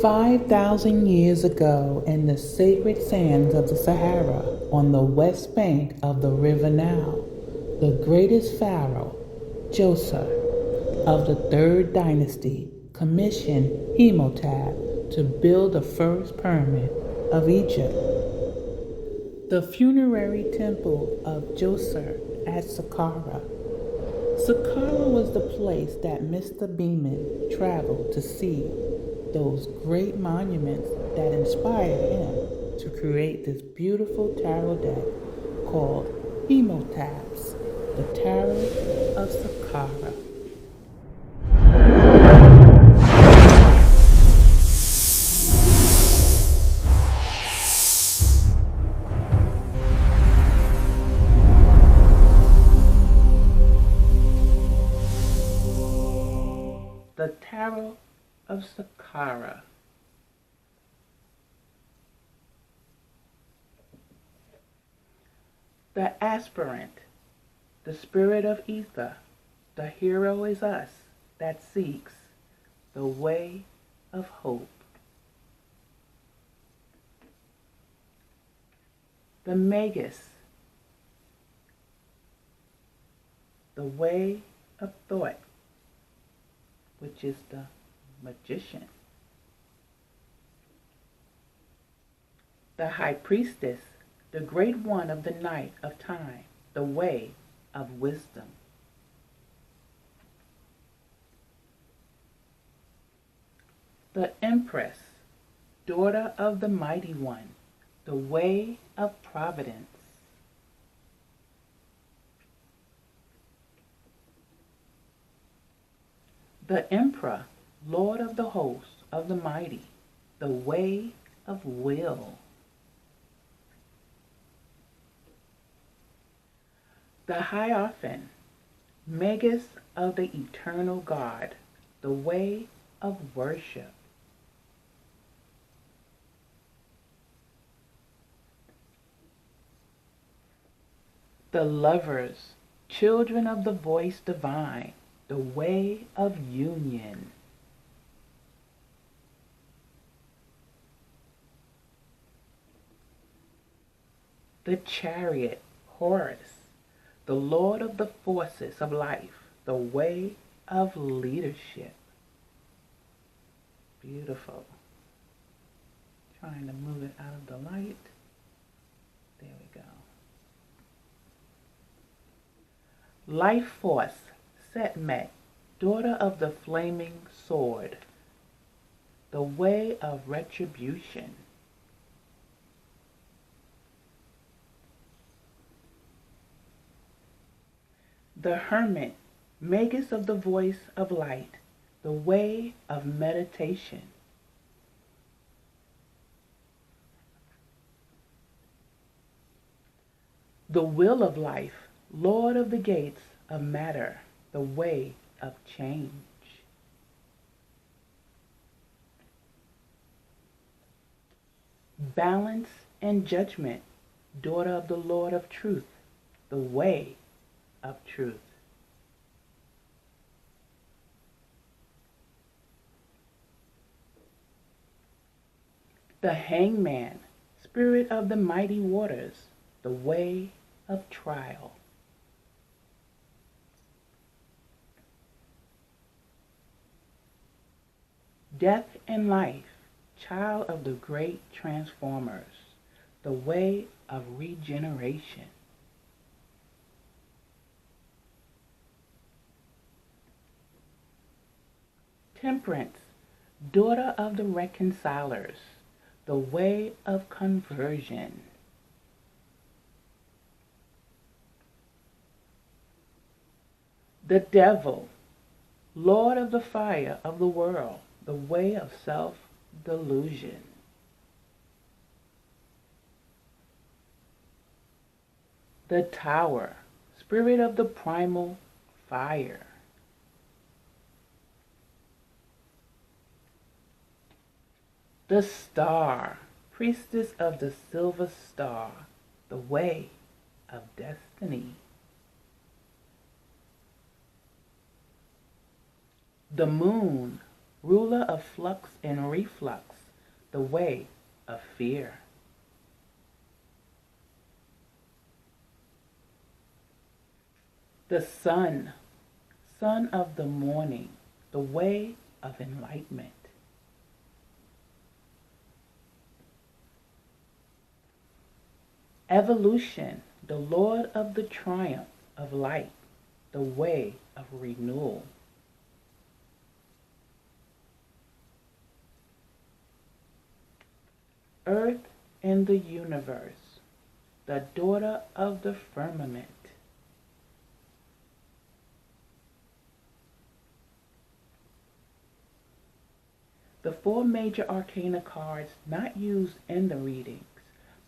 5,000 years ago, in the sacred sands of the Sahara, on the west bank of the river Nile, the greatest pharaoh, Djoser, of the third dynasty, commissioned Imhotep to build the first pyramid of Egypt. The funerary temple of Djoser at Saqqara. Saqqara was the place that Mr. BEAMAN traveled to see those great monuments that inspired him to create this beautiful tarot deck called IMHOTEP'S, the Tarot of Saqqara. The Tarot of Saqqara. The aspirant, the spirit of ether, the hero is us that seeks the way of hope. The magus, the way of thought, which is the magician. The high priestess, the great one of the night of time, the way of wisdom. The empress, daughter of the mighty one, the way of providence. The emperor, lord of the hosts of the mighty, the way of will. The hierophant, magus of the eternal God, the way of worship. The lovers, children of the voice divine, the way of union. The chariot, Horus, the lord of the forces of life, the way of leadership. Beautiful. Trying to move it out of the light. There we go. Life force, Setmet, daughter of the flaming sword, the way of retribution. The hermit, magus of the voice of light, the way of meditation. The will of life, lord of the gates of matter, the way of change. Balance and judgment, daughter of the Lord of truth, the way of truth. The hangman, spirit of the mighty waters, the way of trial. Death and life, child of the great transformers, the way of regeneration. Temperance, daughter of the reconcilers, the way of conversion. The devil, lord of the fire of the world, the way of self-delusion. The tower, spirit of the primal fire. The star, priestess of the silver star, the way of destiny. The moon, ruler of flux and reflux, the way of fear. The sun, son of the morning, the way of enlightenment. Evolution, the Lord of the triumph of light, the way of renewal. Earth and the universe, the daughter of the firmament. The four major arcana cards not used in the readings,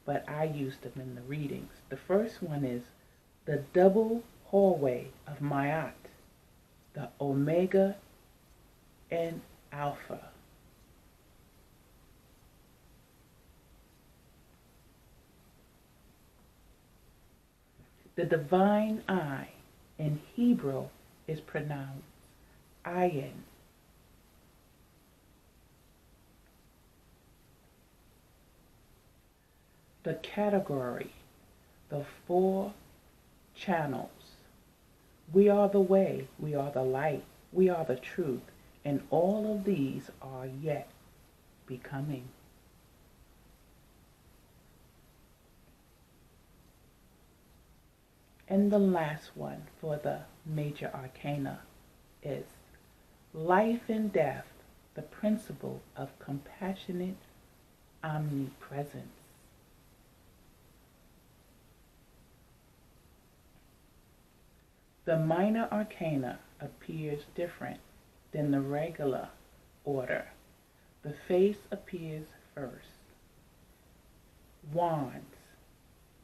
but I used them in the readings. The first one is the double hallway of Ma'at, the Omega and Alpha. The divine eye in Hebrew is pronounced ayin. The category, the four channels. We are the way, we are the light, we are the truth, and all of these are yet becoming. And the last one for the major arcana is life and death, the principle of compassionate omnipresence. The minor arcana appears different than the regular order. The face appears first. Wands,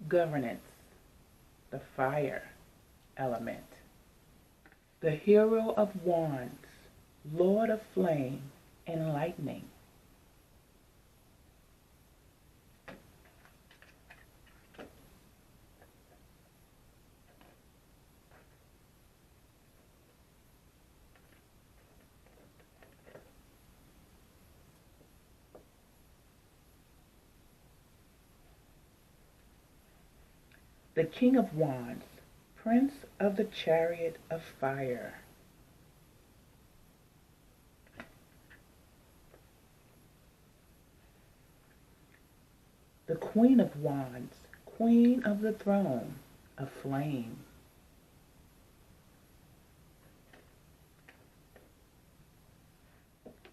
governance, the fire element. The hero of wands, lord of flame and lightning. The king of wands, prince of the chariot of fire. The queen of wands, queen of the throne of flame.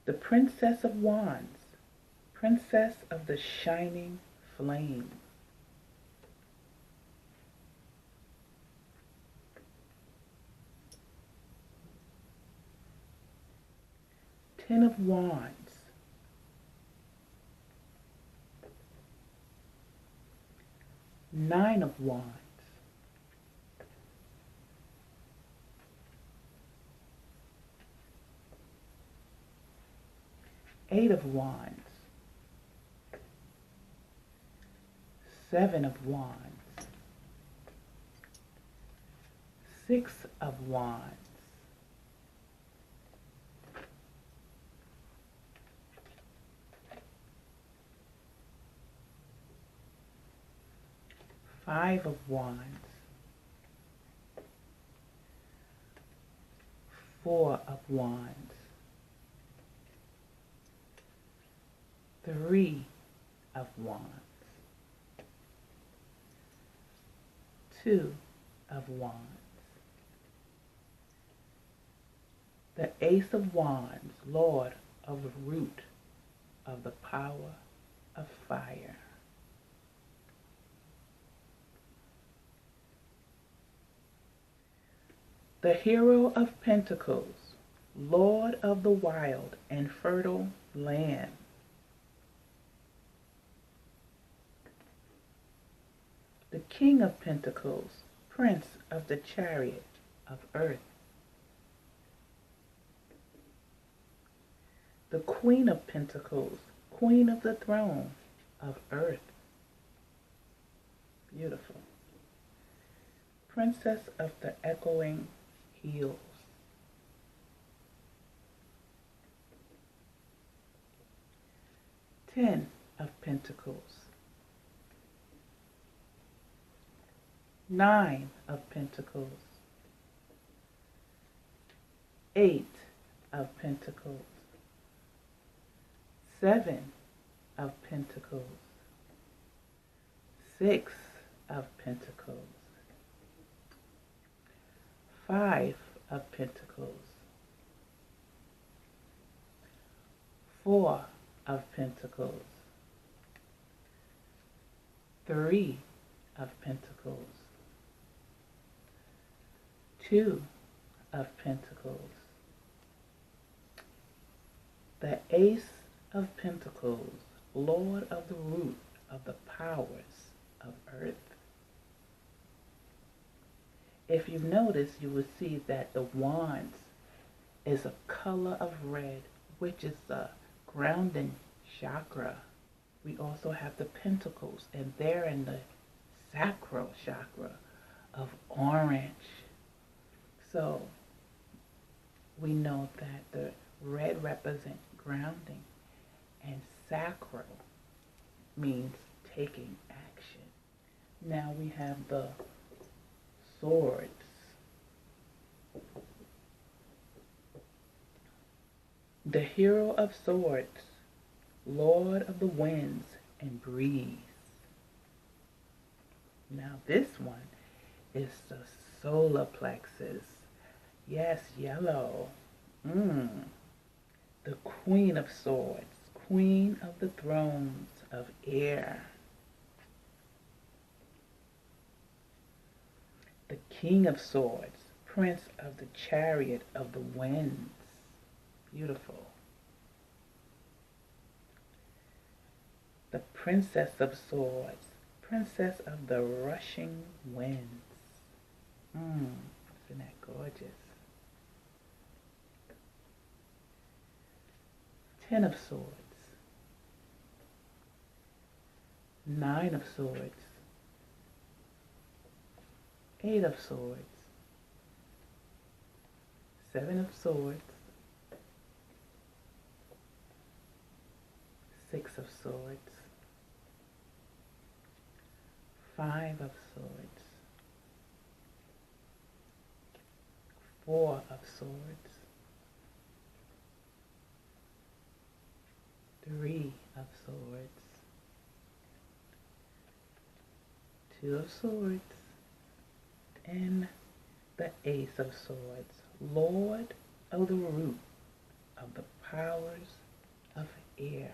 The princess of wands, princess of the shining flame. Ten of wands, nine of wands, eight of wands, seven of wands, six of wands, five of wands, four of wands, three of wands, two of wands, the ace of wands, lord of the root of the power of fire. The hero of pentacles, lord of the wild and fertile land. The king of pentacles, prince of the chariot of earth. The queen of pentacles, queen of the throne of earth. Beautiful. Princess of the echoing hills. Ten of Pentacles. Nine of Pentacles. Eight of Pentacles. Seven of Pentacles. Six of Pentacles. Five of Pentacles. Four of Pentacles. Three of Pentacles. Two of Pentacles. The Ace of Pentacles, Lord of the root of the powers of earth. If you notice, you will see that the wands is a color of red, which is the grounding chakra. We also have the pentacles, and they're in the sacral chakra of orange. So we know that the red represents grounding, and sacral means taking action. Now we have the swords. The hero of swords, Lord of the winds and breeze. Now this one is the solar plexus. Yes, yellow. The Queen of Swords, Queen of the thrones of air. The King of Swords, Prince of the chariot of the winds. Beautiful. The Princess of Swords, Princess of the rushing winds. Isn't that gorgeous? Ten of Swords. Nine of Swords. Eight of Swords. Seven of Swords. Six of Swords. Five of Swords. Four of Swords. Three of Swords. Two of Swords. And the Ace of Swords, Lord of the root of the powers of air.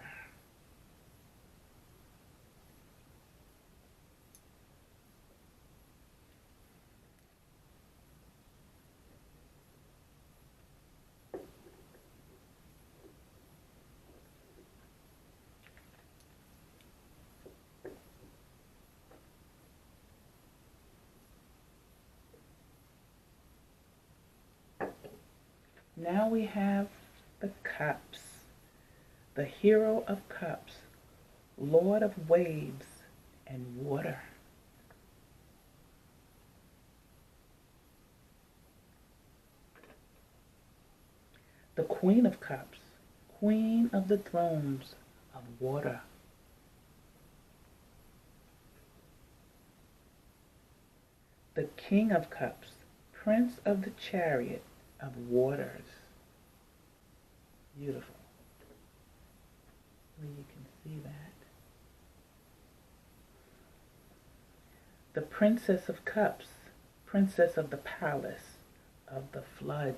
Now we have the Cups, the hero of cups, Lord of waves and water. The Queen of Cups, Queen of the thrones of water. The King of Cups, Prince of the chariot of waters. Beautiful. Where you can see that. The Princess of Cups, Princess of the palace of the floods.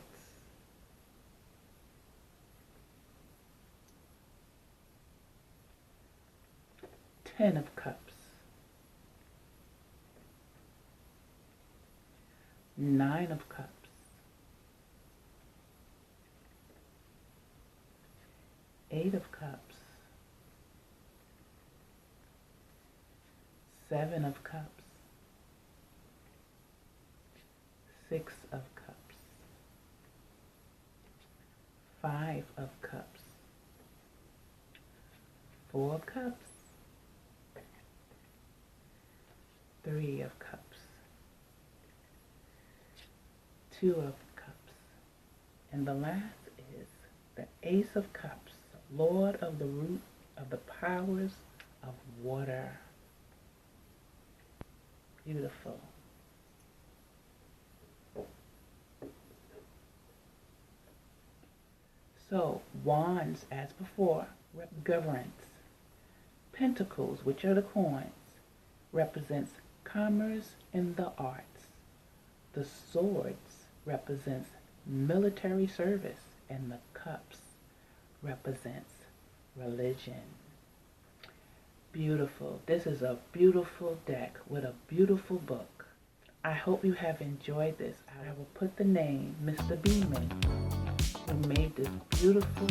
Ten of Cups. Nine of Cups. Eight of Cups. Seven of Cups. Six of Cups. Five of Cups. Four of Cups. Three of Cups. Two of Cups. And the last is the Ace of Cups, Lord of the root of the powers of water. Beautiful. So, wands, as before, represent governance. Pentacles, which are the coins, represents commerce and the arts. The swords represents military service, and the cups represents religion. Beautiful. This is a beautiful deck with a beautiful book. I hope you have enjoyed this. I will put the name Mr. BEAMAN, who made this beautiful